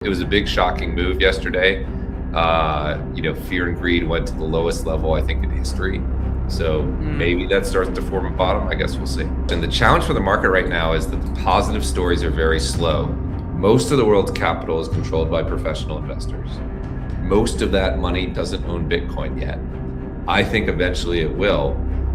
It was a big shocking move yesterday. Fear and greed went to the lowest level, I think, in history. So maybe that starts to form a bottom. I guess we'll see. And the challenge for the market right now is that the positive stories are very slow. Most of the world's capital is controlled by professional investors. Most of that money doesn't own Bitcoin yet. I think eventually it will,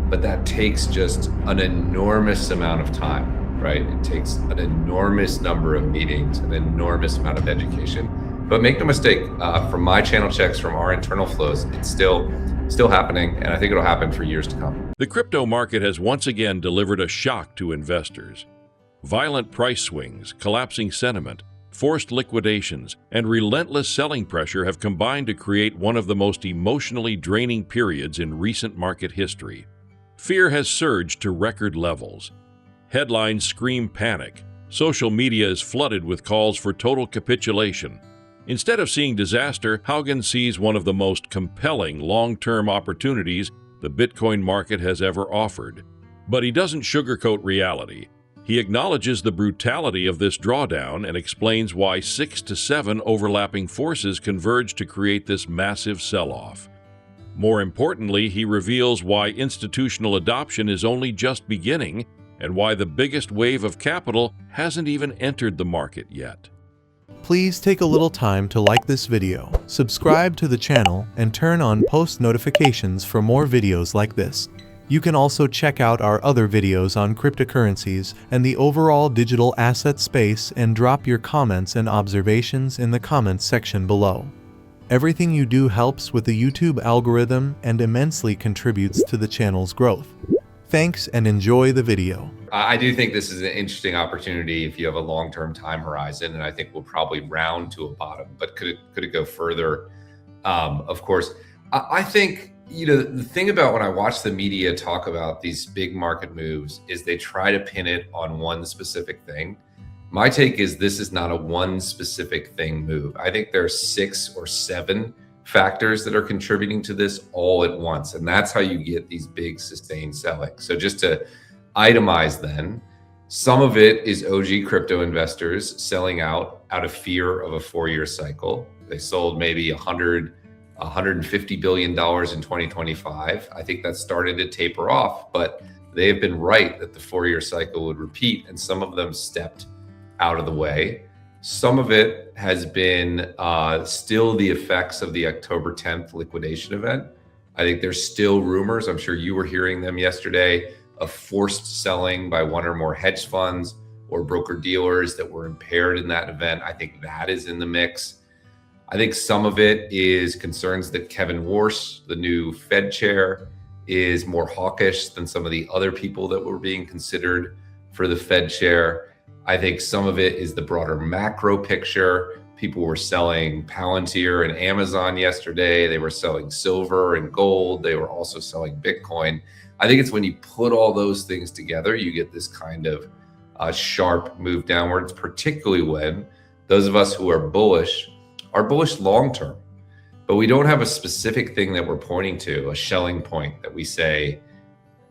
but that takes just an enormous amount of time, right? It takes an enormous number of meetings, an enormous amount of education. But make no mistake, from my channel checks, from our internal flows, it's still happening, and I think it'll happen for years to come. The crypto market has once again delivered a shock to investors. Violent price swings, collapsing sentiment, forced liquidations, and relentless selling pressure have combined to create one of the most emotionally draining periods in recent market history. Fear has surged to record levels. Headlines scream panic. Social media is flooded with calls for total capitulation. Instead of seeing disaster, Hougan sees one of the most compelling long-term opportunities the Bitcoin market has ever offered. But he doesn't sugarcoat reality. He acknowledges the brutality of this drawdown and explains why 6 to 7 overlapping forces converge to create this massive sell-off. More importantly, he reveals why institutional adoption is only just beginning and why the biggest wave of capital hasn't even entered the market yet. Please take a little time to like this video, subscribe to the channel, and turn on post notifications for more videos like this. You can also check out our other videos on cryptocurrencies and the overall digital asset space and drop your comments and observations in the comments section below. Everything you do helps with the YouTube algorithm and immensely contributes to the channel's growth. Thanks and enjoy the video. I do think this is an interesting opportunity if you have a long-term time horizon, and I think we'll probably round to a bottom, but could it go further? Of course, I think, the thing about when I watch the media talk about these big market moves is they try to pin it on one specific thing. My take is this is not a one specific thing move. I think there are 6 or 7 factors that are contributing to this all at once. And that's how you get these big sustained selling. So just to itemize then, some of it is OG crypto investors selling out of fear of a 4-year cycle. They sold maybe $150 billion in 2025. I think that started to taper off, but they have been right that the 4-year cycle would repeat, and some of them stepped out of the way. Some of it has been still the effects of the October 10th liquidation event. I think there's still rumors, I'm sure you were hearing them yesterday, of forced selling by one or more hedge funds or broker dealers that were impaired in that event. I think that is in the mix. I think some of it is concerns that Kevin Warsh, the new Fed chair, is more hawkish than some of the other people that were being considered for the Fed chair. I think some of it is the broader macro picture. People were selling Palantir and Amazon yesterday. They were selling silver and gold. They were also selling Bitcoin. I think it's when you put all those things together, you get this kind of sharp move downwards, particularly when those of us who are bullish long-term, but we don't have a specific thing that we're pointing to, a Schelling point that we say,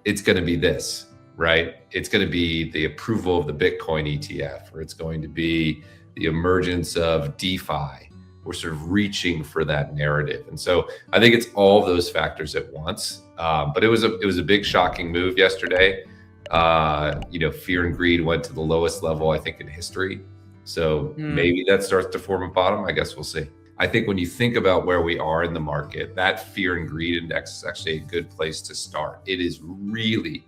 it's going to be this. Right? It's going to be the approval of the Bitcoin ETF, or it's going to be the emergence of DeFi. We're sort of reaching for that narrative. And so I think it's all of those factors at once. But it was a big shocking move yesterday. Fear and greed went to the lowest level, I think, in history. So maybe that starts to form a bottom. I guess we'll see. I think when you think about where we are in the market, that fear and greed index is actually a good place to start. It is really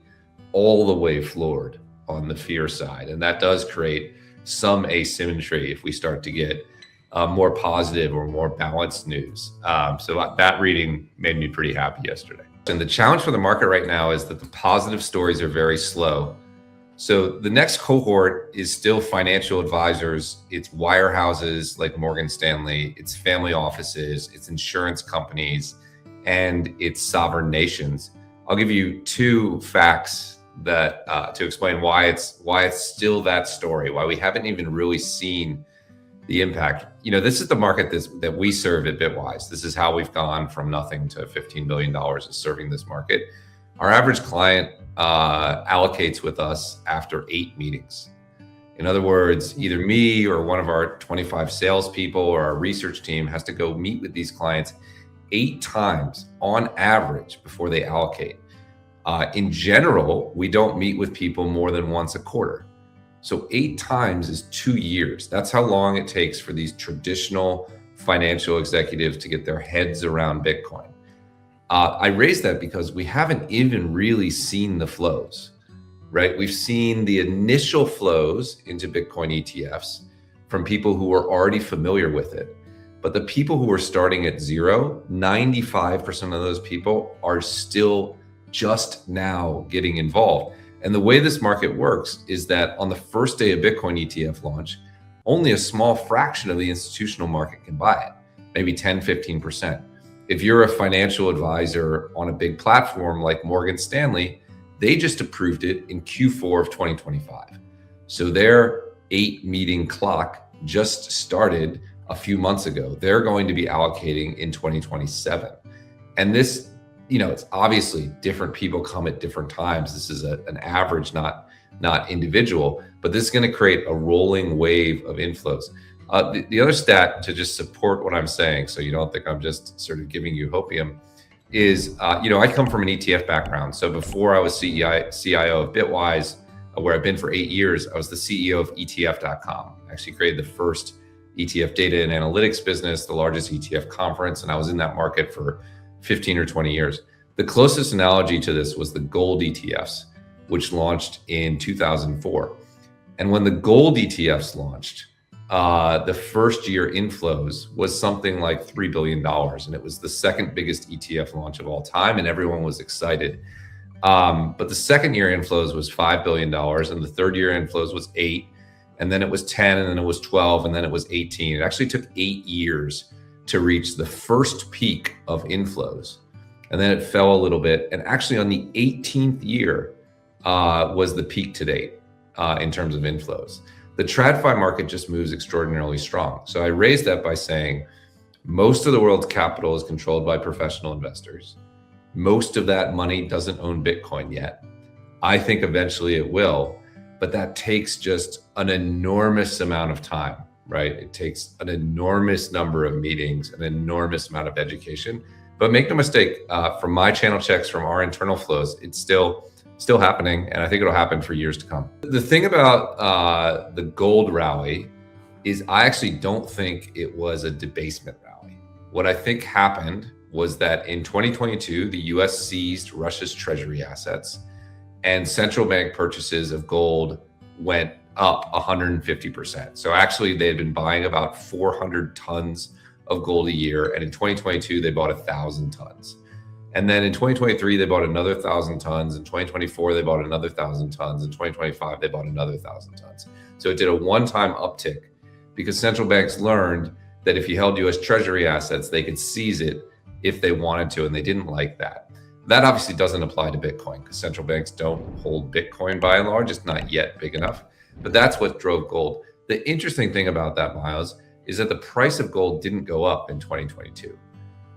all the way floored on the fear side. And that does create some asymmetry if we start to get more positive or more balanced news. So that reading made me pretty happy yesterday. And the challenge for the market right now is that the positive stories are very slow. So the next cohort is still financial advisors. It's wirehouses like Morgan Stanley, it's family offices, it's insurance companies, and it's sovereign nations. I'll give you 2 facts that to explain why it's still that story, why we haven't even really seen the impact. This is the market that we serve at Bitwise. This is how we've gone from nothing to $15 billion of serving this market. Our average client allocates with us after 8 meetings. In other words, either me or one of our 25 salespeople or our research team has to go meet with these clients 8 times on average before they allocate. In general, we don't meet with people more than once a quarter. So 8 times is 2 years. That's how long it takes for these traditional financial executives to get their heads around Bitcoin. I raise that because we haven't even really seen the flows, right? We've seen the initial flows into Bitcoin ETFs from people who are already familiar with it. But the people who are starting at zero, 95% of those people are still just now getting involved. And the way this market works is that on the first day of Bitcoin ETF launch, only a small fraction of the institutional market can buy it, maybe 10, 15%. If you're a financial advisor on a big platform like Morgan Stanley, they just approved it in Q4 of 2025. So their 8-meeting clock just started a few months ago. They're going to be allocating in 2027. And this, it's obviously different people come at different times. This is an average, not individual, but this is going to create a rolling wave of inflows. The other stat to just support what I'm saying, so you don't think I'm just sort of giving you hopium, is, I come from an ETF background. So before I was CIO of Bitwise, where I've been for 8 years, I was the CEO of ETF.com. I actually created the first ETF data and analytics business, the largest ETF conference, and I was in that market for 15 or 20 years. The closest analogy to this was the Gold ETFs, which launched in 2004. And when the Gold ETFs launched, the first year inflows was something like $3 billion. And it was the second biggest ETF launch of all time. And everyone was excited. But the second year inflows was $5 billion. And the third year inflows was 8. And then it was 10. And then it was 12. And then it was 18. It actually took 8 years to reach the first peak of inflows. And then it fell a little bit. And actually on the 18th year was the peak to date in terms of inflows. The TradFi market just moves extraordinarily strong. So I raised that by saying most of the world's capital is controlled by professional investors. Most of that money doesn't own Bitcoin yet. I think eventually it will, but that takes just an enormous amount of time, right? It takes an enormous number of meetings, an enormous amount of education. But make no mistake, from my channel checks, from our internal flows, it's still happening, and I think it'll happen for years to come. The thing about the gold rally is I actually don't think it was a debasement rally. What I think happened was that in 2022, the US seized Russia's treasury assets, and central bank purchases of gold went up 150%. So actually, they had been buying about 400 tons of gold a year, and in 2022, they bought 1,000 tons. And then in 2023, they bought another 1,000 tons. In 2024, they bought another 1,000 tons. In 2025, they bought another 1,000 tons. So it did a one-time uptick because central banks learned that if you held US Treasury assets, they could seize it if they wanted to, and they didn't like that. That obviously doesn't apply to Bitcoin because central banks don't hold Bitcoin by and large. It's not yet big enough, but that's what drove gold. The interesting thing about that, Miles, is that the price of gold didn't go up in 2022.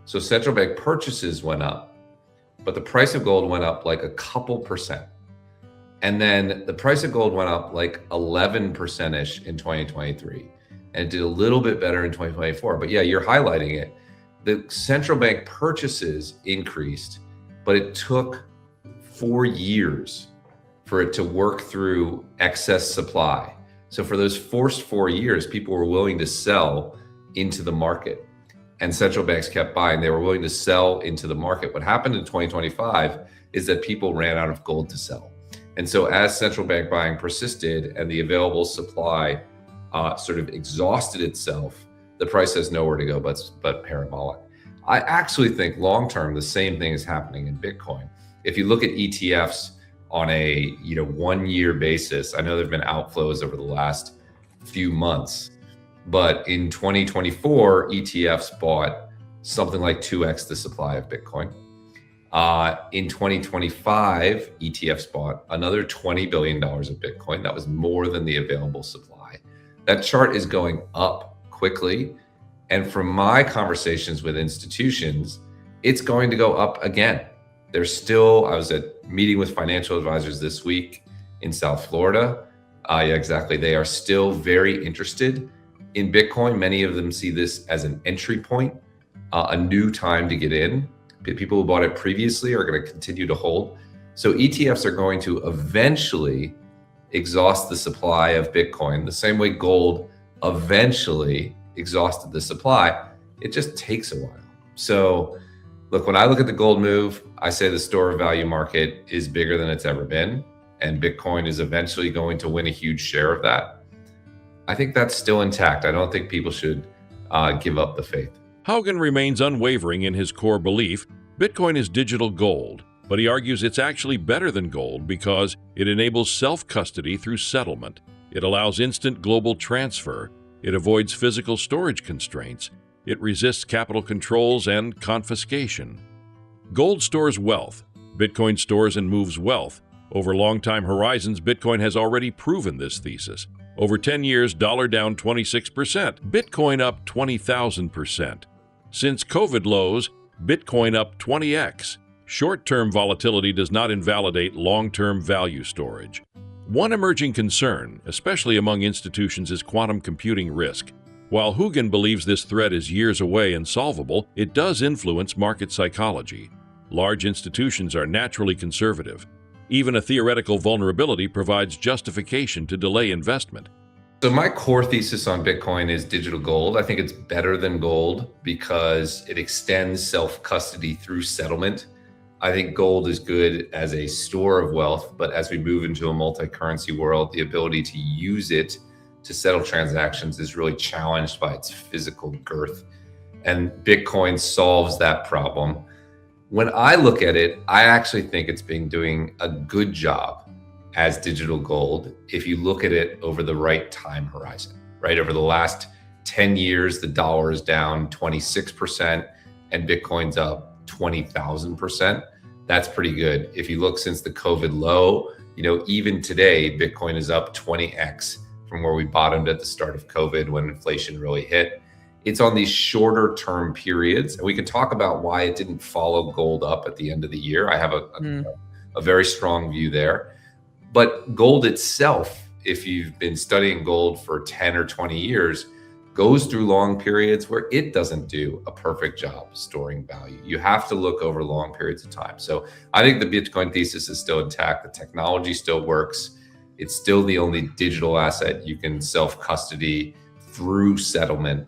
So central bank purchases went up, but the price of gold went up like a couple percent. And then the price of gold went up like 11%-ish in 2023. And it did a little bit better in 2024. But yeah, you're highlighting it. The central bank purchases increased, but it took 4 years for it to work through excess supply. So for those first 4 years, people were willing to sell into the market. And central banks kept buying. They were willing to sell into the market. What happened in 2025 is that people ran out of gold to sell. And so as central bank buying persisted and the available supply sort of exhausted itself, the price has nowhere to go but parabolic. I actually think long-term, the same thing is happening in Bitcoin. If you look at ETFs on a 1-year basis, I know there've been outflows over the last few months. But in 2024, ETFs bought something like 2x the supply of Bitcoin. In 2025, ETFs bought another $20 billion of Bitcoin. That was more than the available supply. That chart is going up quickly. And from my conversations with institutions, it's going to go up again. I was at a meeting with financial advisors this week in South Florida. Yeah, exactly. They are still very interested in Bitcoin. Many of them see this as an entry point, a new time to get in. People who bought it previously are going to continue to hold. So ETFs are going to eventually exhaust the supply of Bitcoin the same way gold eventually exhausted the supply. It just takes a while. So look, when I look at the gold move, I say the store of value market is bigger than it's ever been, and Bitcoin is eventually going to win a huge share of that. I think that's still intact. I don't think people should give up the faith. Hougan remains unwavering in his core belief Bitcoin is digital gold, but he argues it's actually better than gold because it enables self-custody through settlement. It allows instant global transfer. It avoids physical storage constraints. It resists capital controls and confiscation. Gold stores wealth. Bitcoin stores and moves wealth. Over long-time horizons, Bitcoin has already proven this thesis. Over 10 years, dollar down 26%, Bitcoin up 20,000%. Since COVID lows, Bitcoin up 20x. Short-term volatility does not invalidate long-term value storage. One emerging concern, especially among institutions, is quantum computing risk. While Hougan believes this threat is years away and solvable, it does influence market psychology. Large institutions are naturally conservative. Even a theoretical vulnerability provides justification to delay investment. So my core thesis on Bitcoin is digital gold. I think it's better than gold because it extends self-custody through settlement. I think gold is good as a store of wealth, but as we move into a multi-currency world, the ability to use it to settle transactions is really challenged by its physical girth. And Bitcoin solves that problem. When I look at it, I actually think it's been doing a good job as digital gold if you look at it over the right time horizon, right? Over the last 10 years, the dollar is down 26% and Bitcoin's up 20,000%. That's pretty good. If you look since the COVID low, even today, Bitcoin is up 20x from where we bottomed at the start of COVID when inflation really hit. It's on these shorter term periods. And we can talk about why it didn't follow gold up at the end of the year. I have a very strong view there. But gold itself, if you've been studying gold for 10 or 20 years, goes through long periods where it doesn't do a perfect job storing value. You have to look over long periods of time. So I think the Bitcoin thesis is still intact. The technology still works. It's still the only digital asset you can self-custody through settlement.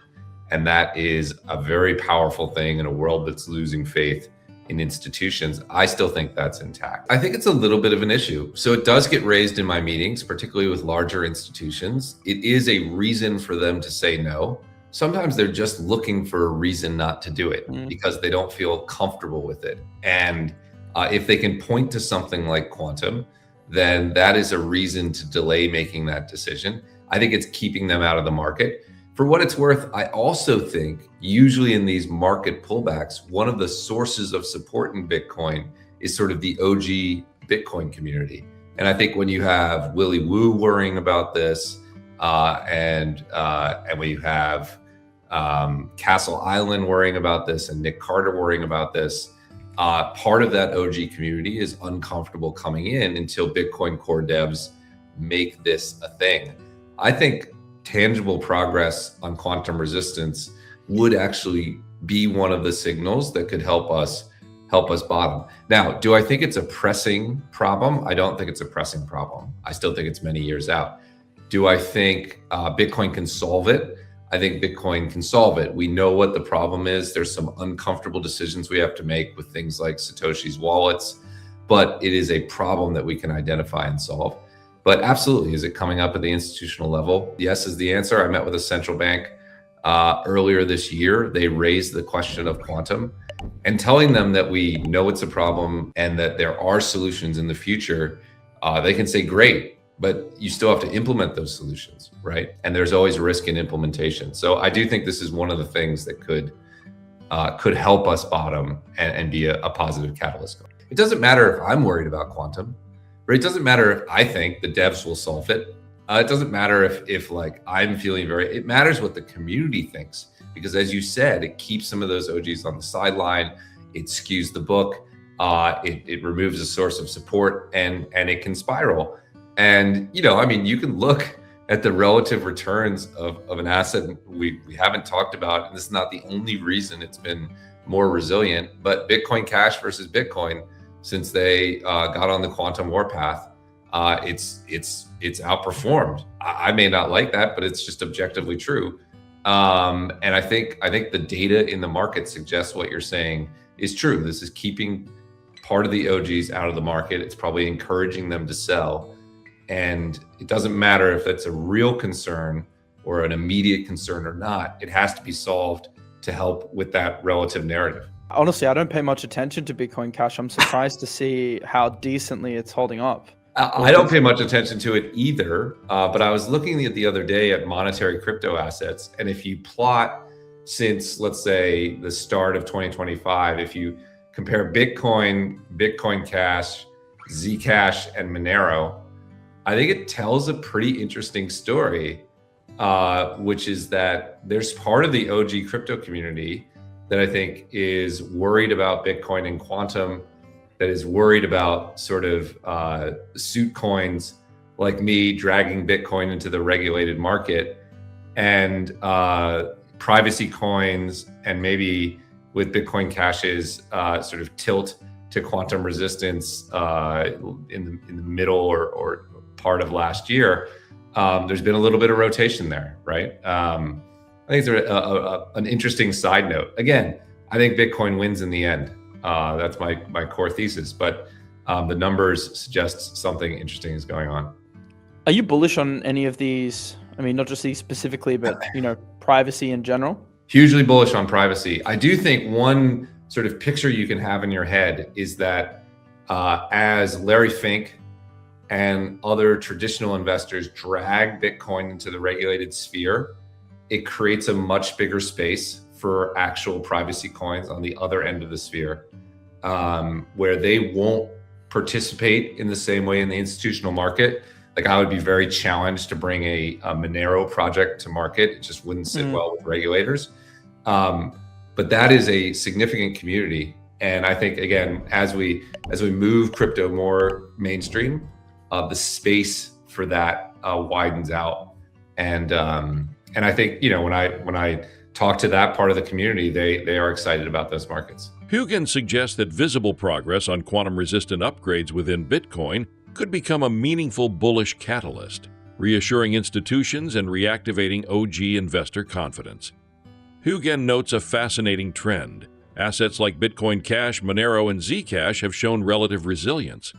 And that is a very powerful thing in a world that's losing faith in institutions. I still think that's intact. I think it's a little bit of an issue. So it does get raised in my meetings, particularly with larger institutions. It is a reason for them to say no. Sometimes they're just looking for a reason not to do it because they don't feel comfortable with it. And if they can point to something like quantum, then that is a reason to delay making that decision. I think it's keeping them out of the market. For what it's worth, I also think usually in these market pullbacks, one of the sources of support in Bitcoin is sort of the OG Bitcoin community. And I think when you have Willy Woo worrying about this, and when you have Castle Island worrying about this and Nick Carter worrying about this, part of that OG community is uncomfortable coming in until Bitcoin core devs make this a thing. I think tangible progress on quantum resistance would actually be one of the signals that could help us bottom. Now, do I think it's a pressing problem? I don't think it's a pressing problem. I still think it's many years out. Do I think Bitcoin can solve it? I think Bitcoin can solve it. We know what the problem is. There's some uncomfortable decisions we have to make with things like Satoshi's wallets, but it is a problem that we can identify and solve. But absolutely, is it coming up at the institutional level? Yes is the answer. I met with a central bank earlier this year. They raised the question of quantum and telling them that we know it's a problem and that there are solutions in the future. They can say, great, but you still have to implement those solutions, right? And there's always risk in implementation. So I do think this is one of the things that could help us bottom and be a positive catalyst. It doesn't matter if I'm worried about quantum. It doesn't matter if I think the devs will solve it. It doesn't matter if like I'm feeling it matters what the community thinks, because as you said, it keeps some of those OGs on the sideline. It skews the book. It removes a source of support and it can spiral. And, I mean, you can look at the relative returns of an asset we haven't talked about, and this is not the only reason it's been more resilient, but Bitcoin Cash versus Bitcoin, since they got on the quantum warpath, it's outperformed. I may not like that, but it's just objectively true. And I think the data in the market suggests what you're saying is true. This is keeping part of the OGs out of the market. It's probably encouraging them to sell. And it doesn't matter if that's a real concern or an immediate concern or not. It has to be solved to help with that relative narrative. Honestly, I don't pay much attention to Bitcoin Cash. I'm surprised to see how decently it's holding up. I don't pay much attention to it either, but I was looking the other day at monetary crypto assets. And if you plot since, let's say, the start of 2025, if you compare Bitcoin, Bitcoin Cash, Zcash, and Monero, I think it tells a pretty interesting story, which is that there's part of the OG crypto community that I think is worried about Bitcoin and quantum, that is worried about sort of suit coins like me dragging Bitcoin into the regulated market, and privacy coins, and maybe with Bitcoin Cash's sort of tilt to quantum resistance in the middle or part of last year. There's been a little bit of rotation there, right? I think it's an interesting side note. Again, I think Bitcoin wins in the end. That's my core thesis, but the numbers suggest something interesting is going on. Are you bullish on any of these? I mean, not just these specifically, but privacy in general? Hugely bullish on privacy. I do think one sort of picture you can have in your head is that as Larry Fink and other traditional investors drag Bitcoin into the regulated sphere, it creates a much bigger space for actual privacy coins on the other end of the sphere, where they won't participate in the same way in the institutional market. Like, I would be very challenged to bring a Monero project to market. It just wouldn't sit well with regulators. But that is a significant community. And I think, again, as we move crypto more mainstream, the space for that widens out. And I think, when I talk to that part of the community, they are excited about those markets. Hougan suggests that visible progress on quantum-resistant upgrades within Bitcoin could become a meaningful bullish catalyst, reassuring institutions and reactivating OG investor confidence. Hougan notes a fascinating trend. Assets like Bitcoin Cash, Monero, and Zcash have shown relative resilience.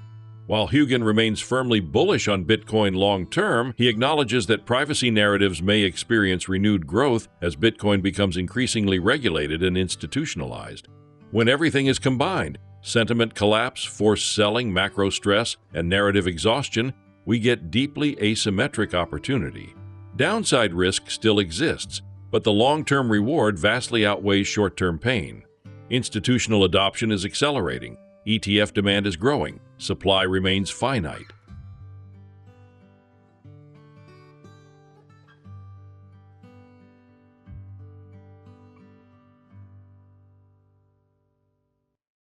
While Hougan remains firmly bullish on Bitcoin long-term, he acknowledges that privacy narratives may experience renewed growth as Bitcoin becomes increasingly regulated and institutionalized. When everything is combined, sentiment collapse, forced selling, macro stress, and narrative exhaustion, we get deeply asymmetric opportunity. Downside risk still exists, but the long-term reward vastly outweighs short-term pain. Institutional adoption is accelerating. ETF demand is growing. Supply remains finite.